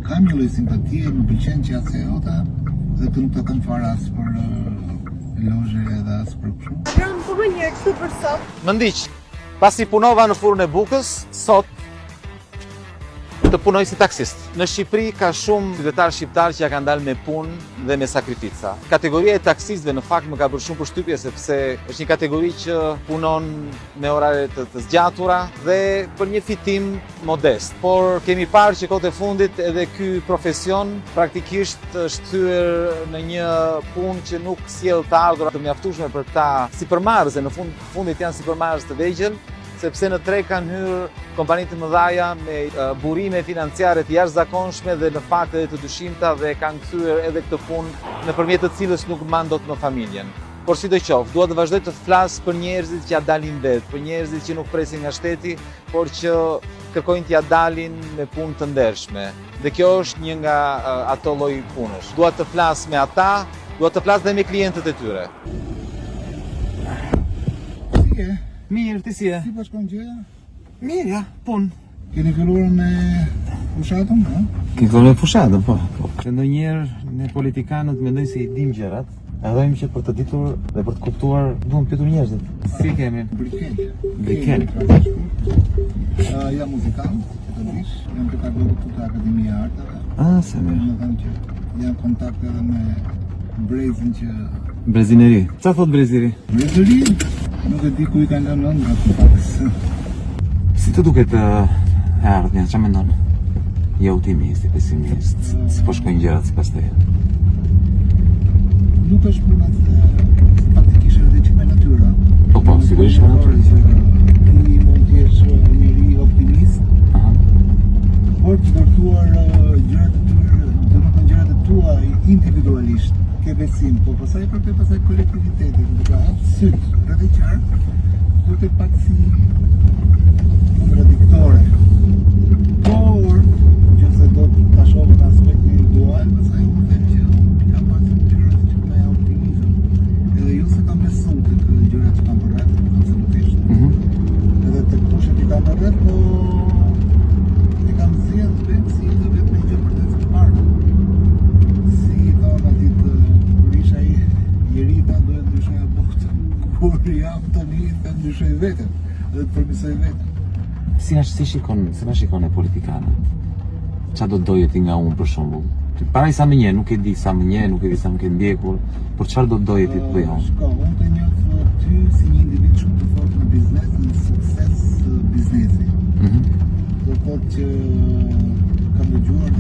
kam një lloj simpatie, më pëlqen që asë jota dhe të nuk të kam fare as për lozhe edhe as për kështu. Po më një kështu për sot. Më ndiq, pasi punova në furrën e bukës, sot të punoj si taksist. Në Shqipëri ka shumë qytetarë shqiptarë që ja kanë dalë me punë dhe me sakrifica. Kategoria e taksistëve në fakt më ka bërë shumë përshtypje sepse është një kategori që punon me orare të zgjatura dhe për një fitim modest. Por kemi parë që kohët e fundit edhe ky profesion praktikisht është thyer në një punë që nuk sjell të ardhurat të mjaftueshme për ta sipërmarrëse, në fundit janë sipërmarrës të vegjël, sepse në treg kanë hyrë kompani të mëdha me burime financiare të jashtëzakonshme dhe në fakt edhe të dyshimta dhe kanë kthyer edhe këtë punë nëpërmjet të cilës nuk mban dot në familjen. Por sidoqoftë, dua të vazhdoj të flas për njerëzit që ja dalin vet, për njerëzit që nuk presin nga shteti, por që kërkojnë t'ja dalin me punë të ndershme. Dhe kjo është një nga ato lloj punësh. Dua të flas me ata, dua të flas dhe me klientët e tyre. Si e? Mirë, ti si e? Si po shkon gjëja? Mirë, ja, punë. Keni filluar me fushatën, ha? Kemi filluar me fushatën, po. Se ndonjëherë ne politikanët mendojnë se i dim gjërat, edhe që për të ditur dhe për të kuptuar duhen pyetur njerëzit. Si kemi? Brikel. Brikel. Jam muzikant, që të dish, jam pedagog të Akademia e Arteve. Ah, se mirë. Më thënë që jam kontakt edhe me brezin që... Brezineri. Qa thot breziri? Breziri? Nuk e di ku i kanë lënë nga të pakës. Si të duket e ardhmja, qa mendon? Je optimist, pesimist, si po shkojnë gjërat sipas teje? Nuk është puna se faktikisht edhe që me natyra. Po, sigurisht me natyra. Ti mund të jesh njëri optimist, por të ndërtuar gjërat e tua individualisht. Ke besim, po pasaj kolektivitetit, duke hapë syt, rreth e qartë, duke pak si kontradiktore. Por, nëse do ta shohim në aspektin individual, pastaj mund të them që kam pasur gjëra që më janë optimizëm. Edhe jo se kam besu tek gjërat që kam përreth, absolutisht. Edhe tek kushtet që kam përreth, po e kam zgjedhur vetë si të vetë me gjë për të parë. Jerita duhet të ndryshoj botën, kur jam tani të ndryshoj veten, dhe të përmisoj veten. Si na shikon e politikanët? Qa do doje ti nga unë për shembull? Para sa më nje, nuk e di sa më nje, nuk e di sa më ke ndjekur, por çfarë do doje ti të bëj unë? Shko, unë të njoh ty si një individ shumë të fortë në biznes, në sukses biznesi. Do thotë që kam dëgjuar